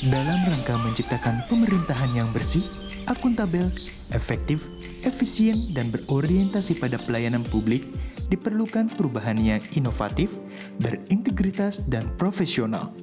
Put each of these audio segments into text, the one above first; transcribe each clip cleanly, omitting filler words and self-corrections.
Dalam rangka menciptakan pemerintahan yang bersih, akuntabel, efektif, efisien, dan berorientasi pada pelayanan publik, diperlukan perubahan yang inovatif, berintegritas, dan profesional.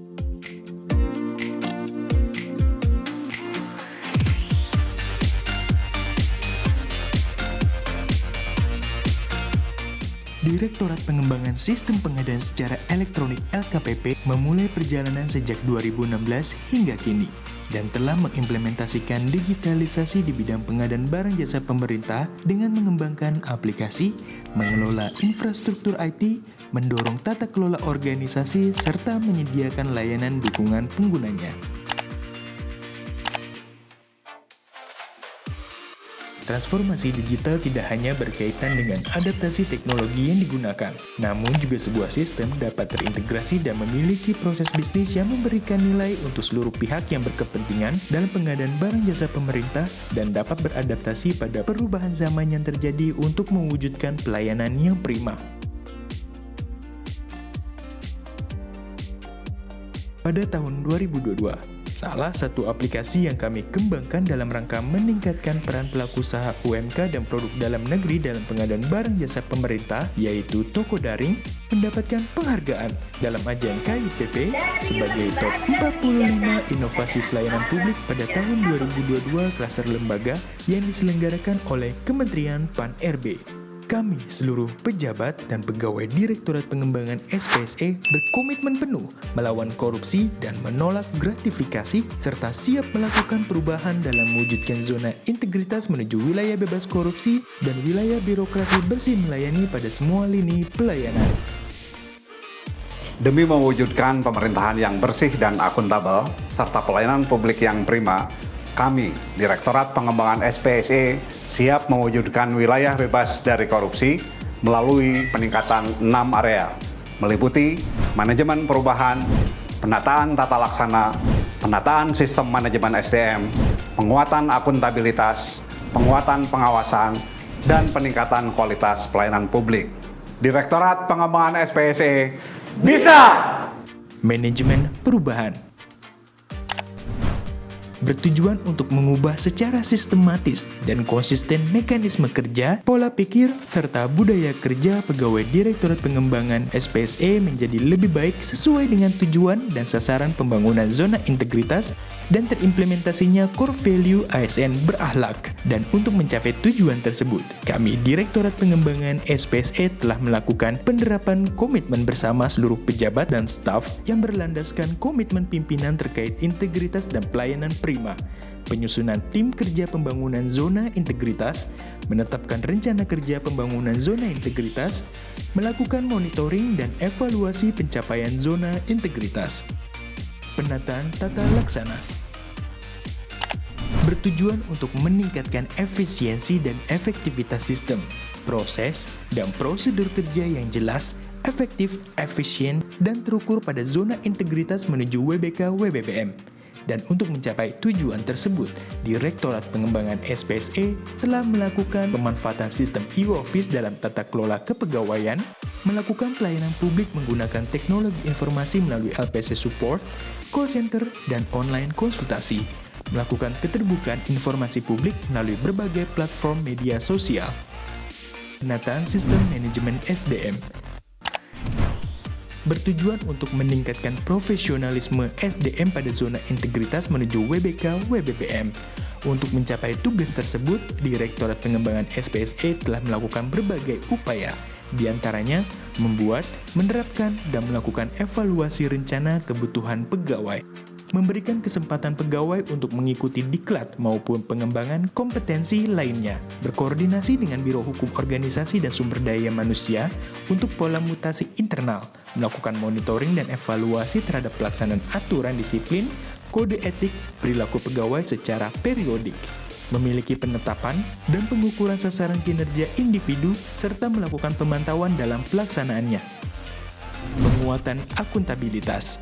Direktorat Pengembangan Sistem Pengadaan Secara Elektronik (LKPP) memulai perjalanan sejak 2016 hingga kini dan telah mengimplementasikan digitalisasi di bidang pengadaan barang jasa pemerintah dengan mengembangkan aplikasi, mengelola infrastruktur IT, mendorong tata kelola organisasi, serta menyediakan layanan dukungan penggunanya. Transformasi digital tidak hanya berkaitan dengan adaptasi teknologi yang digunakan, namun juga sebuah sistem dapat terintegrasi dan memiliki proses bisnis yang memberikan nilai untuk seluruh pihak yang berkepentingan dalam pengadaan barang jasa pemerintah dan dapat beradaptasi pada perubahan zaman yang terjadi untuk mewujudkan pelayanan yang prima. Pada tahun 2022, salah satu aplikasi yang kami kembangkan dalam rangka meningkatkan peran pelaku usaha UMK dan produk dalam negeri dalam pengadaan barang jasa pemerintah, yaitu Toko Daring, mendapatkan penghargaan dalam ajang KIPP sebagai top 45 inovasi pelayanan publik pada tahun 2022 klaster lembaga yang diselenggarakan oleh Kementerian PAN-RB. Kami, seluruh pejabat dan pegawai Direktorat Pengembangan SPSE berkomitmen penuh melawan korupsi dan menolak gratifikasi serta siap melakukan perubahan dalam mewujudkan zona integritas menuju wilayah bebas korupsi dan wilayah birokrasi bersih melayani pada semua lini pelayanan. Demi mewujudkan pemerintahan yang bersih dan akuntabel serta pelayanan publik yang prima, kami, Direktorat Pengembangan SPSE, siap mewujudkan wilayah bebas dari korupsi melalui peningkatan 6 area, meliputi manajemen perubahan, penataan tata laksana, penataan sistem manajemen SDM, penguatan akuntabilitas, penguatan pengawasan, dan peningkatan kualitas pelayanan publik. Direktorat Pengembangan SPSE bisa! Manajemen perubahan bertujuan untuk mengubah secara sistematis dan konsisten mekanisme kerja, pola pikir, serta budaya kerja pegawai Direktorat Pengembangan SPSE menjadi lebih baik sesuai dengan tujuan dan sasaran pembangunan zona integritas dan terimplementasinya core value ASN berakhlak. Dan untuk mencapai tujuan tersebut, kami Direktorat Pengembangan SPSE telah melakukan penerapan komitmen bersama seluruh pejabat dan staf yang berlandaskan komitmen pimpinan terkait integritas dan pelayanan prima, penyusunan tim kerja pembangunan zona integritas, menetapkan rencana kerja pembangunan zona integritas, melakukan monitoring dan evaluasi pencapaian zona integritas. Penataan tata laksana bertujuan untuk meningkatkan efisiensi dan efektivitas sistem, proses, dan prosedur kerja yang jelas, efektif, efisien, dan terukur pada zona integritas menuju WBK-WBBM. Dan untuk mencapai tujuan tersebut, Direktorat Pengembangan SPSE telah melakukan pemanfaatan sistem e-office dalam tata kelola kepegawaian, melakukan pelayanan publik menggunakan teknologi informasi melalui LPC Support, call center, dan online konsultasi, melakukan keterbukaan informasi publik melalui berbagai platform media sosial, penataan sistem manajemen SDM, bertujuan untuk meningkatkan profesionalisme SDM pada zona integritas menuju WBK-WBBM. Untuk mencapai tugas tersebut, Direktorat Pengembangan SPSE telah melakukan berbagai upaya, di antaranya membuat, menerapkan, dan melakukan evaluasi rencana kebutuhan pegawai, memberikan kesempatan pegawai untuk mengikuti diklat maupun pengembangan kompetensi lainnya, berkoordinasi dengan Biro Hukum Organisasi dan Sumber Daya Manusia untuk pola mutasi internal, melakukan monitoring dan evaluasi terhadap pelaksanaan aturan disiplin, kode etik, perilaku pegawai secara periodik, memiliki penetapan dan pengukuran sasaran kinerja individu, serta melakukan pemantauan dalam pelaksanaannya. Penguatan akuntabilitas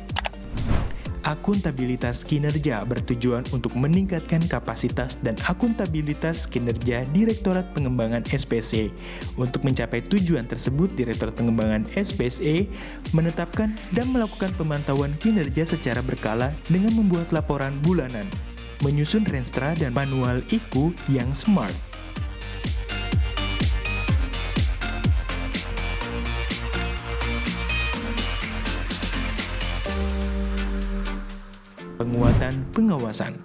Akuntabilitas kinerja bertujuan untuk meningkatkan kapasitas dan akuntabilitas kinerja Direktorat Pengembangan SPSE. Untuk mencapai tujuan tersebut, Direktorat Pengembangan SPSE menetapkan dan melakukan pemantauan kinerja secara berkala dengan membuat laporan bulanan, menyusun renstra dan manual IKU yang smart. Penguatan pengawasan.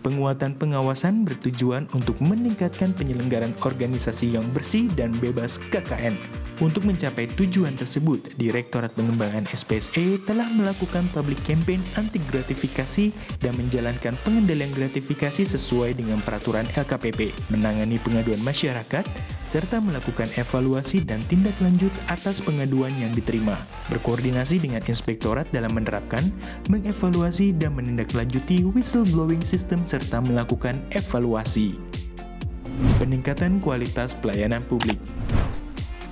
Penguatan pengawasan bertujuan untuk meningkatkan penyelenggaraan organisasi yang bersih dan bebas KKN. Untuk mencapai tujuan tersebut, Direktorat Pengembangan SPSE telah melakukan public campaign anti gratifikasi dan menjalankan pengendalian gratifikasi sesuai dengan peraturan LKPP, menangani pengaduan masyarakat, serta melakukan evaluasi dan tindak lanjut atas pengaduan yang diterima, berkoordinasi dengan inspektorat dalam menerapkan, mengevaluasi, dan menindaklanjuti whistleblowing system serta melakukan evaluasi. Peningkatan kualitas pelayanan publik.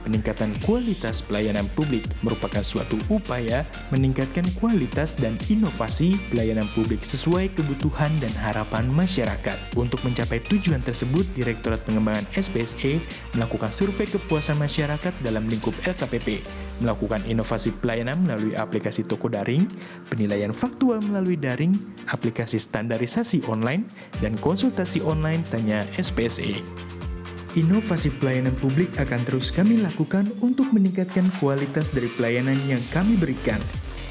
Peningkatan kualitas pelayanan publik merupakan suatu upaya meningkatkan kualitas dan inovasi pelayanan publik sesuai kebutuhan dan harapan masyarakat. Untuk mencapai tujuan tersebut, Direktorat Pengembangan SPSE melakukan survei kepuasan masyarakat dalam lingkup LKPP, melakukan inovasi pelayanan melalui aplikasi toko daring, penilaian faktual melalui daring, aplikasi standarisasi online, dan konsultasi online Tanya SPSE. Inovasi pelayanan publik akan terus kami lakukan untuk meningkatkan kualitas dari pelayanan yang kami berikan.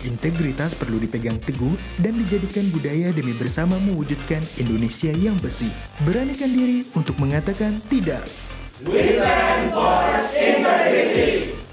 Integritas perlu dipegang teguh dan dijadikan budaya demi bersama mewujudkan Indonesia yang bersih. Beranikan diri untuk mengatakan tidak. We stand for integrity.